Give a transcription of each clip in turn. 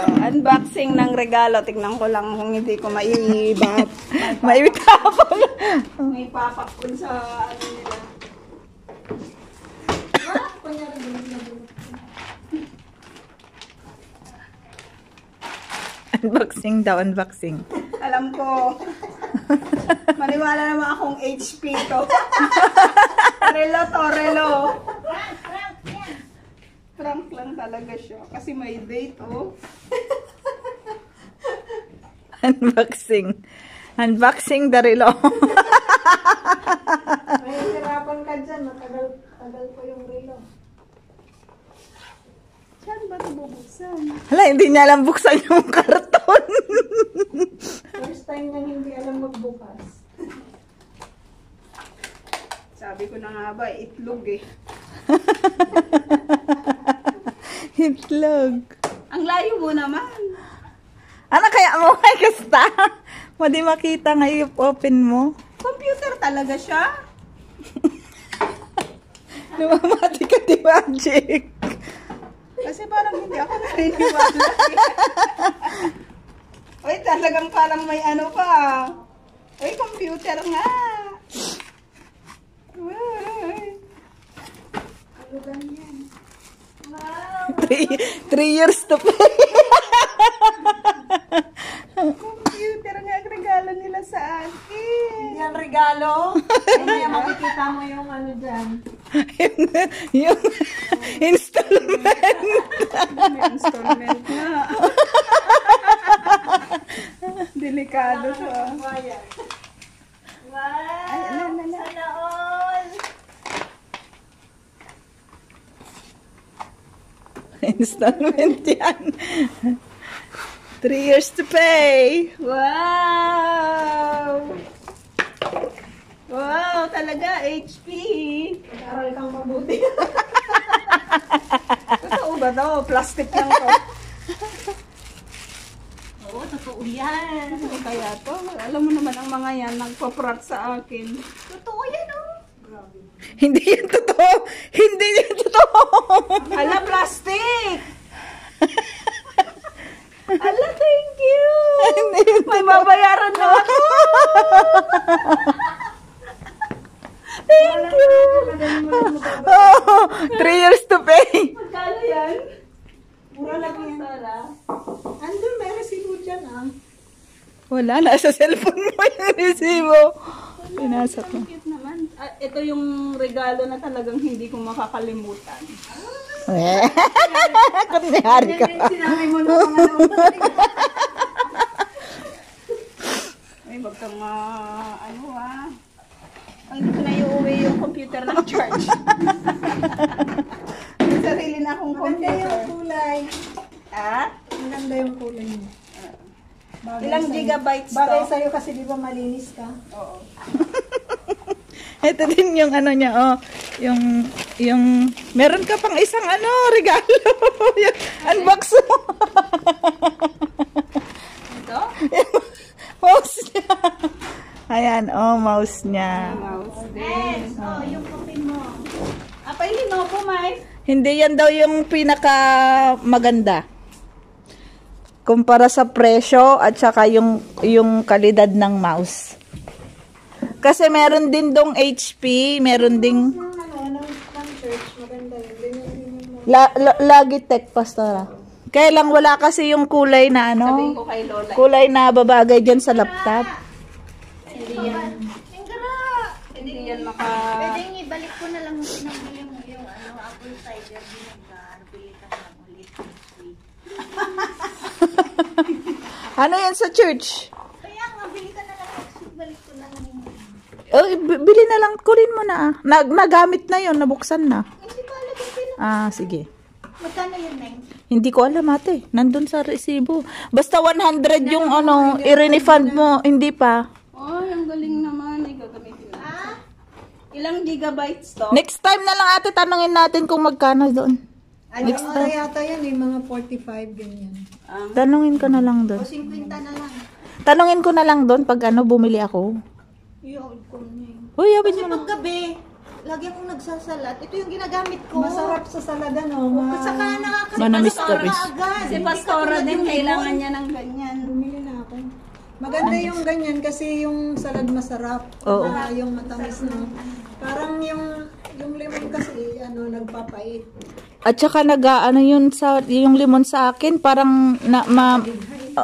Unboxing ng regalo. Tignan ko lang kung hindi ko maiibat. Maibitapon. May papakun sa ano nila. Unboxing daw, unboxing. Alam ko. Maniwala naman akong HP to. Relo. Prank lang talaga siya. Kasi may date, oh. Unboxing. Unboxing the relo. May hirapan ka dyan. Matagal ko yung relo. Saan ba ito bubuksan? Hala, hindi niya alam buksan yung karton. First time nang hindi alam magbukas. Sabi ko na nga ba, itlog eh. Itlog. Ang layo mo naman. Ano kaya mo kay kasta? Madi makita nga i-open mo. Computer talaga siya. Lumamati ka di magic. Kasi parang hindi ako naniniwala. Uy, talagang parang may ano pa. Uy, computer nga. Uy. Ano ganyan? Wow. 3 years to pay. Computer nga ang regalo nila sa akin. Hindi yan regalo. Ay, makikita mo yung ano dyan. yung installment. May installment na. Delikado siya. Wow! Ay, ala. Sana all! Installment yan. 3 years to pay. Wow! Wow, talaga, HP. Mag-aral kang mabuti. Totoo ba to? Plastic lang to. Oo, totoo yan. Ano kaya to? Alam mo naman ang mga yan, nagpa-prank sa akin. Totoo yan, oh. Hindi yan totoo. Hindi yan totoo. Ala, plastic! Ala, thank you! May babayaran na ako! Thank you! 3 years to pay. Magkano yan? Mura lang yan. Andun, may resibo dyan, ah. Wala, nasa cellphone mo yung resibo. Pinasa ko. Cute naman. Ito yung regalo na talagang hindi ko makakalimutan. Kunyari ka. Sinabi mo na mga Ay, wag kang ano Ang hindi ko na iuwi yung computer ng church. May sarili na akong Maganda computer. yung kulay. Ah? Maganda yung kulay mo. Ilang gigabytes Bagay to? sa'yo kasi di ba malinis ka? Oo. Ito din yung ano niya, oh. Yung, meron ka pang isang ano, regalo. Yung unbox mo. Ito? Mouse niya. Ayan, oh, mouse niya. Mouse din. Oh, yung kape mo. Apa yung Lenovo, Mike? Hindi yan daw yung pinaka maganda. Kumpara sa presyo at saka yung kalidad ng mouse. Kasi meron din dong HP, meron ding Ng church, maganda yun. Ganyan yung Logitech, Pastora. Kaya lang wala kasi yung kulay na Sabihin ano, ko kay Lola. kulay na babagay dyan sa laptop. Hindi yan. Hindi yan Pwedeng ibalik ko na lang yung pinabili mo yung apple cider vinegar. Bili ka na ulit. Ano yan sa church? Kaya nga, bili ka na lang. Balik ko lang yung... Oh, bili na lang, kunin mo na. Nagamit na yon, nabuksan na. Hindi ko alam yung pinag... Ah, sige. Magkano yun, Neng? Hindi ko alam ate, nandun sa resibo. Basta 100 yung ano, i-refund mo, hindi pa. Ay, ang galing naman. Ay, gagamitin na. Ilang gigabytes to? Next time na lang ate, tanungin natin kung magkano doon. Next time. Yata yan eh, mga 45, ganyan. Tanungin ko na lang O doon. 50 na lang. Tanungin ko na lang doon pag ano, bumili ako. Yung ko na yun. Uy, yabit mo na. Paggabi, lagi akong nagsasalat. Ito yung ginagamit ko. Masarap sa salad, ano? Saka Manamis nakakasarap tamis. agad. Si Pastora din, kailangan niya ng ganyan. Bumili na ako. Maganda yung ganyan kasi yung salad masarap. Oo. Yung matamis na. Parang yung lemon kasi, ano, nagpapait. At saka ano yun sa yung limon sa akin parang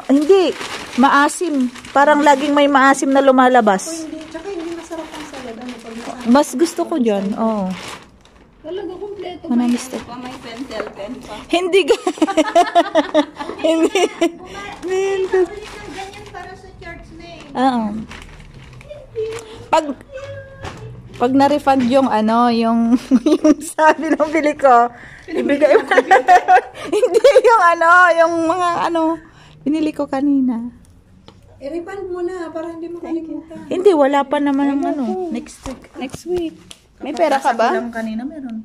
hindi maasim. Parang laging may maasim na lumalabas. Hindi, tsaka hindi masarap ang salad, ano, pag masarap. Mas gusto ko 'yon. Oh. Talaga kompleto. Manamis May pentel pen pa. Hindi hindi. Bumili ng ganyan para sa church na eh. Oo. Pag na-refund yung yung sabi ng bili ko, ibigay mo. Hindi yung yung mga binili ko kanina. I-refund mo na para hindi mo kalimutan. Hindi, wala pa naman ng next week. Next week. May pera ka ba? Kanina meron.